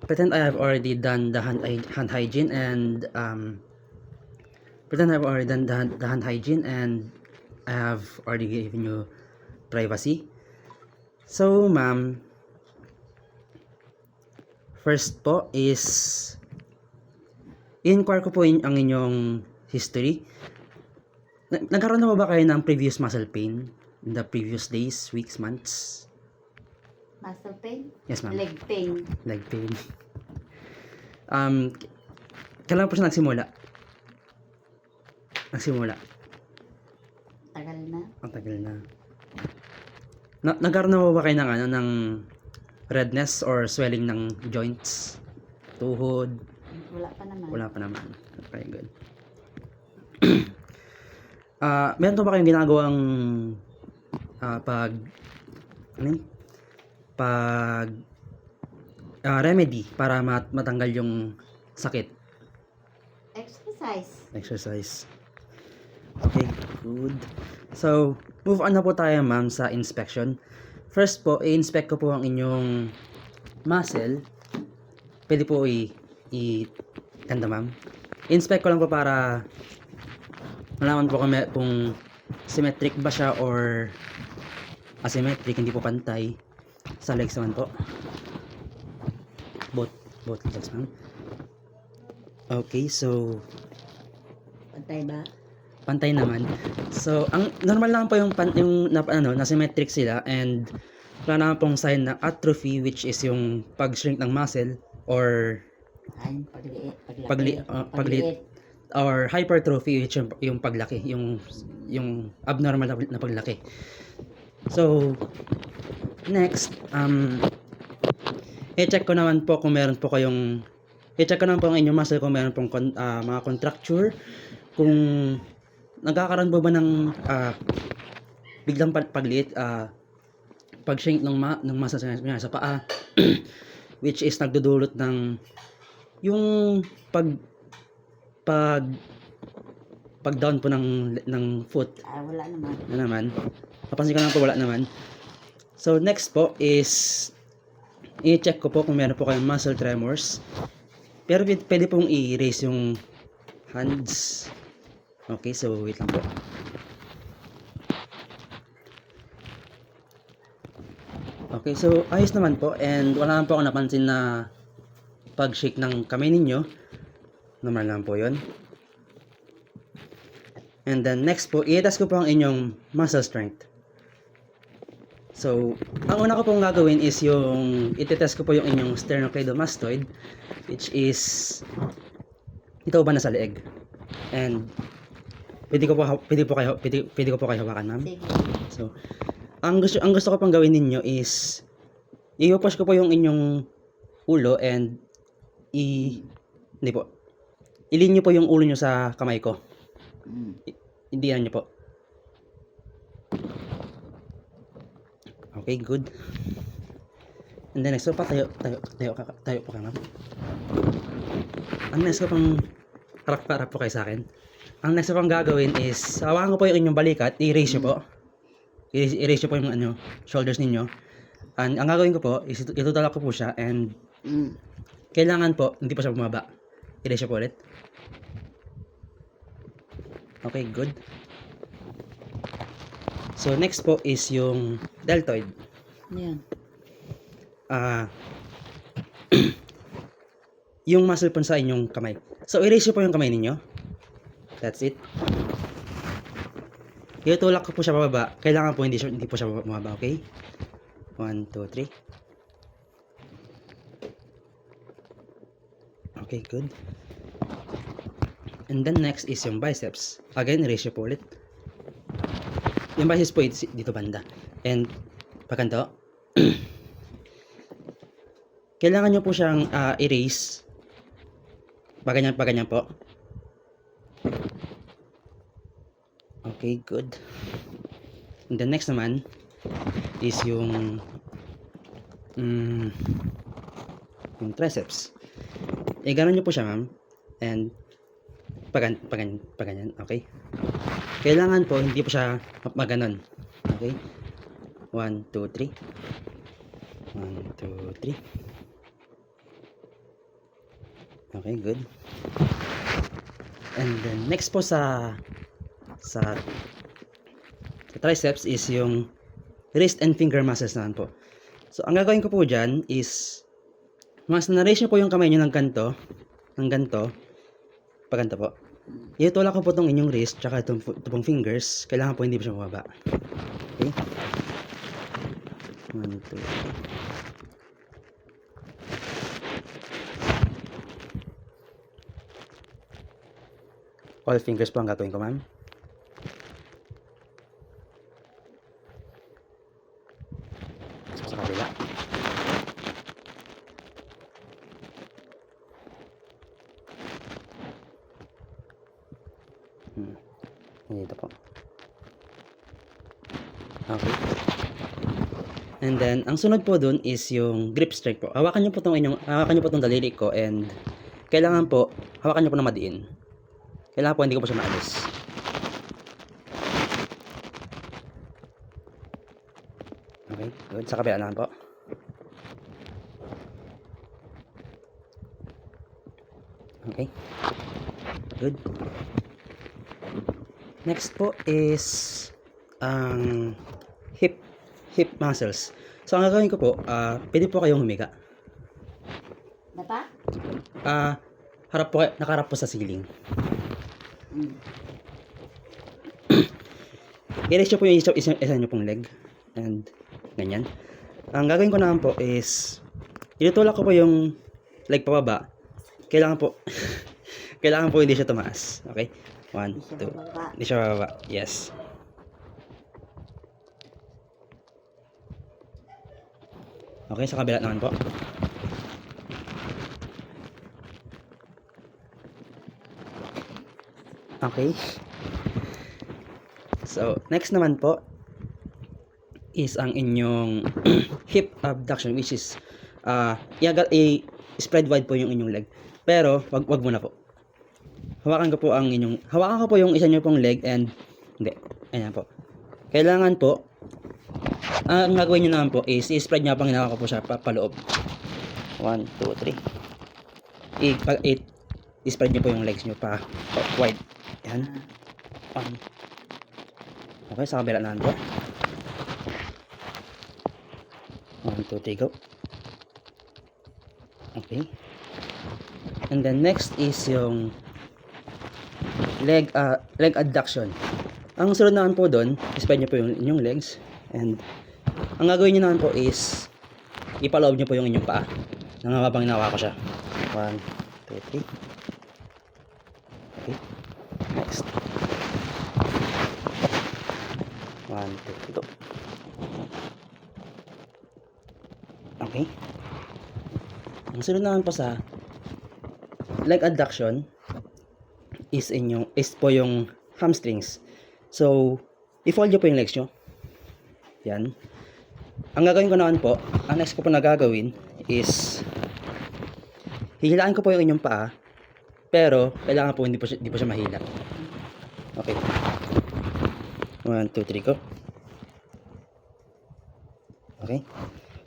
pretend I have already done the hand hygiene and pretend I've already done the hand hygiene and I have already given you privacy. So, ma'am, first po is i-inquire ko po ang inyong history. Nagkaroon na ba kayo ng previous muscle pain in the previous days, weeks, months? Muscle pain? Yes, ma'am. Leg pain. Leg pain. Kailan po siya nagsimula? Tagal na. Ang tagal na. Nagkaroon na ba kayo ng ng redness or swelling ng joints? Tuhod? Wala pa naman. Wala pa naman. Okay, good. Meron pa ba kayong ginagawang remedy para matanggal yung sakit? Exercise. Okay, good. So, move on na po tayo, ma'am, sa inspection. First po, i-inspect ko po ang inyong muscle. Pwede po ganda, ma'am. I-inspect ko lang po para malaman po kung symmetric ba siya or asymmetric, hindi po pantay. Sa legs naman po. Both legs, ma'am. Okay, so Pantay ba? pantay naman. So, ang normal lang po yung na symmetric sila and wala naman pong sign ng atrophy, which is yung pag-shrink ng muscle or Ay, pagliit. or hypertrophy, which yung paglaki, yung abnormal na paglaki. So, next, i-check ko naman po kung meron po kayong i-check ko naman po ang inyong muscle kung meron pong mga contracture, kung nagkakaroon po ba ng biglang pagliit, pag-shrink ng muscle sa paa, which is nagdudulot ng yung pag down po ng foot. Wala naman. Wala naman. Napansin ko naman po, wala naman. So, next po is i-check ko po kung meron po kayong muscle tremors. Pero pwede pong i-raise yung hands. Okay, so wait lang po. Okay, so ayos naman po and wala naman po ako napansin na pag-shake ng kamay ninyo. Normal lang po yun. And then next po, i-test ko po ang inyong muscle strength. So, ang una ko pong gagawin is yung i-test ko po yung inyong sternocleidomastoid, which is ito ba nasa leeg. And pwede ko po kayo hawakan, ma'am. Sige. So, ang gusto ko pang gawin ninyo is i-push ko po yung inyong ulo and ilin nyo po yung ulo nyo sa kamay ko. Hindi nyo po. Okay, good. And then next, so tayo po kayo, ma'am. Ang next ko pang harap po kayo sa akin. Ang next ko pang gagawin is hawakan ko po yung inyong balikat, i-raise nyo po. I-raise nyo po yung shoulders ninyo. And ang gagawin ko po is itutulak ko po siya and kailangan po hindi pa siya bumaba. I-raise nyo po ulit. Okay, good. So, next po is yung deltoid. Yan. Yung muscle po sa inyong kamay. So, i-raise nyo po yung kamay ninyo. That's it. Itulak ko po siya pababa. Kailangan po hindi po siya bumaba, okay? 1, 2, 3. Okay, good. And then next is yung biceps. Again, raise nyo po ulit. Yung biceps po dito banda. And pagkanto. Kailangan nyo po siyang i-raise. Paganyan po. Okay, good. And the next naman is yung triceps. Gano'n nyo po siya, ma'am. And paganyan. Okay. Kailangan po hindi po siya maganon. Okay. 1, 2, 3. 1, 2, 3. Okay, good. And then next po sa triceps is yung wrist and finger muscles naman po. So ang gagawin ko po dyan is mas na-raise nyo po yung kamay nyo ng ganito, pag ganito po. Itulak ko po itong inyong wrist tsaka itong pong fingers. Kailangan po hindi po siya mababa. Okay? 1, 2, 3. All fingers po ang gagawin ko, ma'am. Sa kabila. Dito po. Okay. And then, ang sunod po dun is yung grip strike po. Hawakan nyo po tong daliri ko and kailangan po, hawakan nyo po na madiin. Kailangan po hindi ko po siya maalis. Okay, good. Sa kabila naman po. Okay. Good. Next po is ang hip muscles. So ang gagawin ko po, pwede po kayong humiga. Dapa? Nakaharap po sa ceiling. I-raise nyo po yung isa nyo pong leg. And ganyan. Ang gagawin ko naman po is itutulak ko po yung leg pababa. Kailangan po kailangan po hindi siya tumaas. Okay? 1, 2. Hindi siya bababa. Yes. Okay, sa kabila naman po. Okay. So, next naman po is ang inyong hip abduction, which is spread wide po yung inyong leg. Pero wag muna po. Hawakan ko po yung isa niyo pong leg and hindi. Ayan po. Kailangan po ang gagawin niyo naman po is i-spread niyo pang hinaka ko po siya paloob. 1, 2, 3. I-spread niyo po yung legs niyo pa wide. Ayan. Okay, sa kabila naman po. 1, 2, 3, go. Okay. And then next is yung leg adduction. Ang sunod naman po doon, spread niyo po yung inyong legs and ang gagawin niyo naman po is ipaloob niyo po yung inyong paa. Nang habang hinawa ko siya. 1, 2, 3. Okay. Next. 1, 2, 3, go. Okay. Ang sunod naman po sa leg adduction is po yung hamstrings. So, i-fold nyo po yung legs nyo. Yan. Ang gagawin ko naman po, ang next ko po na gagawin is hihilaan ko po yung inyong paa, pero kailangan po hindi po siya mahila. Okay. 1, 2, 3, go. Okay.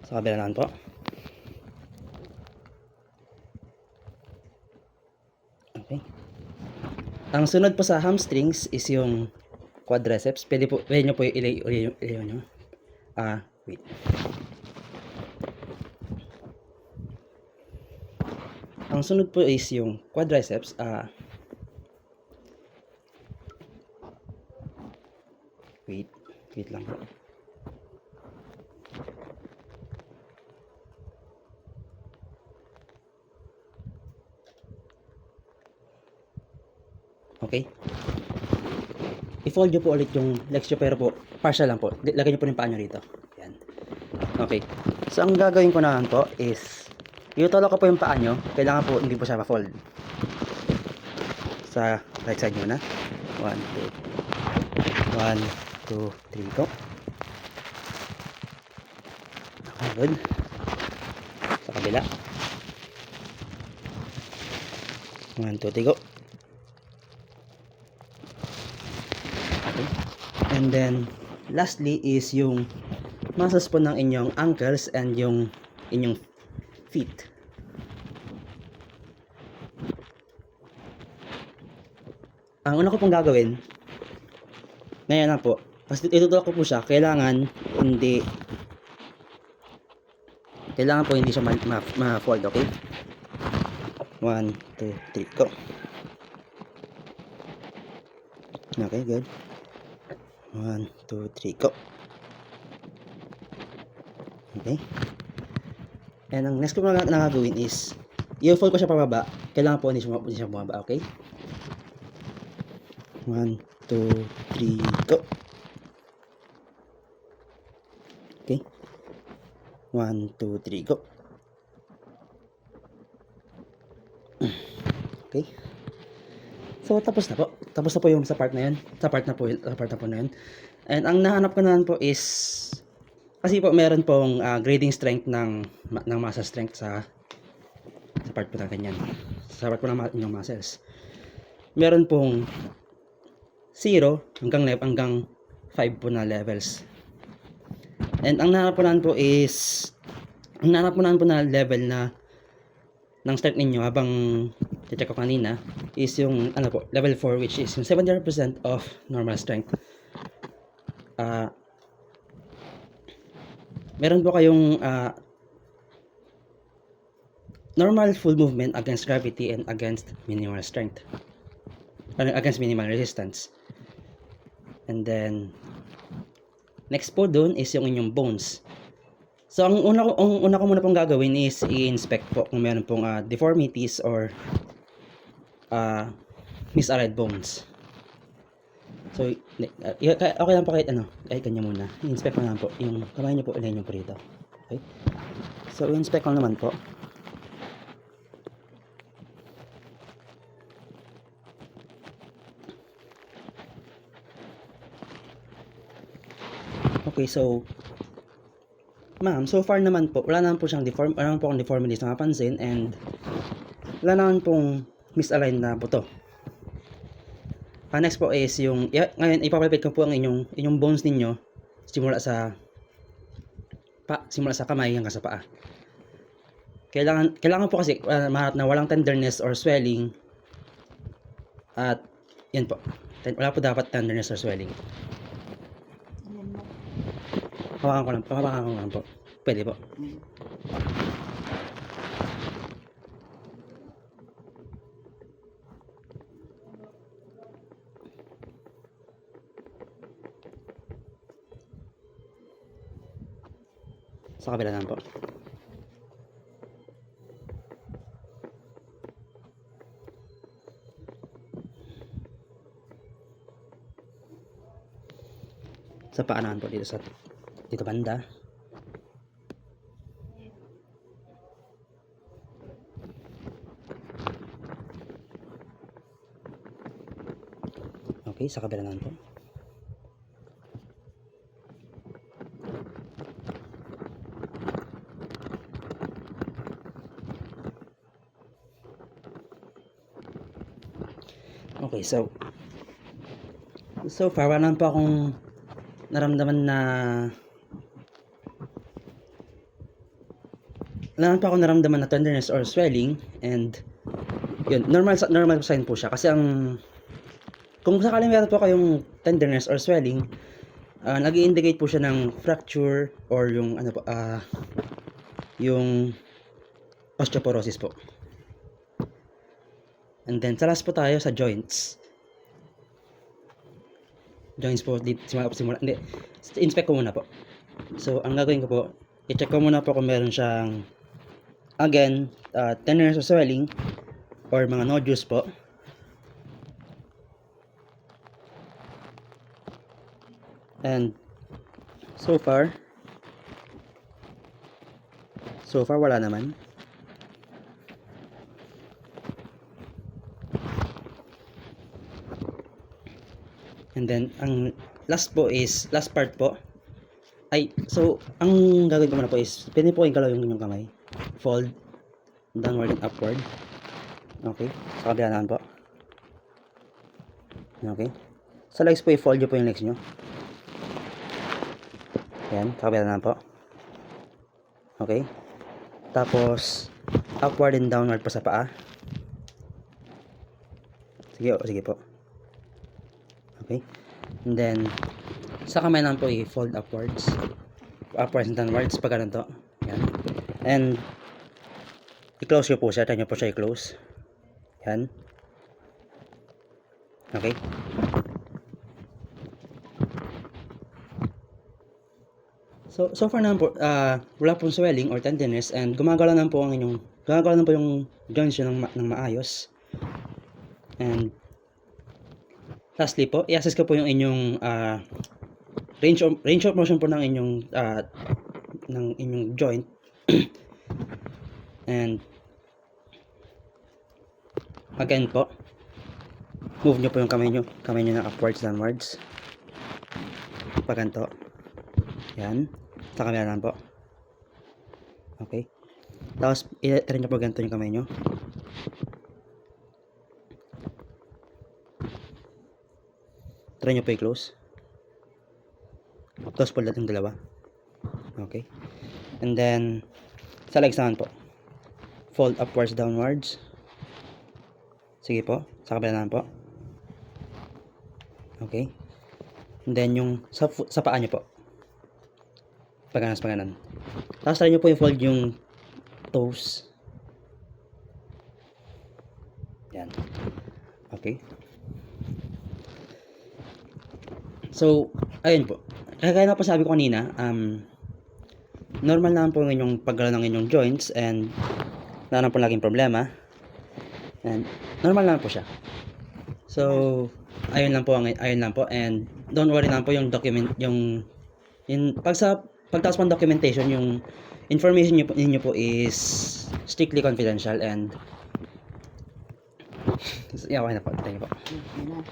Sa kabila naman po. Okay. Ang sunod po sa hamstrings is yung quadriceps. Pwede nyo po ilayo nyo. Wait. Ang sunod po is yung quadriceps. Wait lang po. Okay. I-fold nyo po ulit yung legs nyo, pero po partial lang po. Lagay nyo po yung paa nyo rito. Yan. Okay. So ang gagawin ko naman po is itutulak ko po yung paa nyo. Kailangan po hindi po siya ma-fold. Sa right side muna. 1, 2, 3, go. Okay, good. Sa kabila. 1, 2, 3, go. Okay. And then lastly is yung muscles po ng inyong ankles and yung inyong feet. Ang una ko pong gagawin, ngayon na po, kasi itutulak ko po siya, kailangan po hindi siya ma-fold, okay? 1, 2, 3, go. Okay, good. 1, 2, 3, go. Okay. And ang next ko na gagawin is, i-fold ko siya pababa. Kailangan po hindi siya bumaba, okay? 1, 2, 3, go. Okay. 1, 2, 3, go. Okay. So, tapos na po. Tapos na po yung sa part na yun. Sa part na po na yun. And ang nahanap ko naman po is, kasi po meron pong grading strength ng muscle strength sa part po na ganyan. Sa part po ng inyong muscles. Meron pong 0 hanggang 5 po na levels. And ang nahanap ko naman po is, ang nahanap ko naman po na level na ng strength ninyo habang check ko kanina is yung ano po, level 4, which is yung 70% of normal strength. Meron po kayong normal full movement against gravity and against minimal strength, against minimal resistance. And then next po dun is yung inyong bones. So ang una ko muna pong gagawin is i-inspect po kung meron pong deformities or misaligned bones. So okay lang po kahit kanya muna. I-inspect ko lang po yung kamay niyo po, ilagay niyo po rito. Okay? So i-inspect ko naman po. Okay, so ma'am, so far naman po, wala naman po siyang wala naman po akong deformities na mapansin, and wala naman pong misaligned na buto. Next po is yung, ngayon ipapalapit ko po ang inyong bones ninyo simula sa kamay hanggang sa paa. Kailangan po kasi maharap na walang tenderness or swelling, at yan po, wala po dapat tenderness or swelling. Hawakan ko lang po. Pwede po. Sa kabila naman po. Sa paa naman po, dito banda. Okay, sa kabila naman po. Okay, so far wala naman po akong naramdaman na tenderness or swelling, and yun, normal sign po siya. Kasi kung sakaling meron po kayong tenderness or swelling, nag-i-indicate po siya ng fracture or yung yung osteoporosis po. And then sa last po tayo sa joints. Joints po, simula. Hindi, inspect ko muna po. So ang gagawin ko po, i-check ko muna po kung meron siyang, again, tenderness or swelling or mga nodules po. And so far wala naman. And then ang last part po ay, so ang gagawin ko muna po is pwede po igalaw yung inyong kamay, fold downward and upward. Okay, sa kabila naman po. Okay, sa legs po, i-fold nyo po yung legs nyo. Yan, sa kabila naman po. Okay, tapos upward and downward po sa paa. Sige po. Okay? And then, sa kamay naman po i-fold upwards. Upwards and downwards pag ganito. Yan. And, i-close nyo po siya. Try nyo po siya i-close. Yan. Okay? So far naman po, wala pong swelling or tenderness and gumagalaw naman po yung joints nyo ng maayos. And, lastly po, i-assess ko po yung inyong range of motion po ng inyong joint. And again po, move nyo po yung kamay nyo na upwards, downwards. Pag ganito. Yan. Sa kamera naman po. Okay. Tapos, i-try nyo po ganito yung kamay nyo. Try nyo po i-close. Close po lahat yung dalawa. Okay. And then, sa legs naman po. Fold upwards, downwards. Sige po. Sa kabila naman po. Okay. And then, yung sa paa nyo po. Paganas. Tapos, try nyo po i-fold yung toes. Yan. Okay. So, ayun po. Kaya na po sabi ko kanina, normal naman po yung paggalaw ng inyong joints and wala naman po laging problema. And normal naman po siya. So, ayun lang po and don't worry naman po yung pagtaas pang documentation, yung information ninyo po is strictly confidential and yeah, okay na po. Thank you po. Yan na.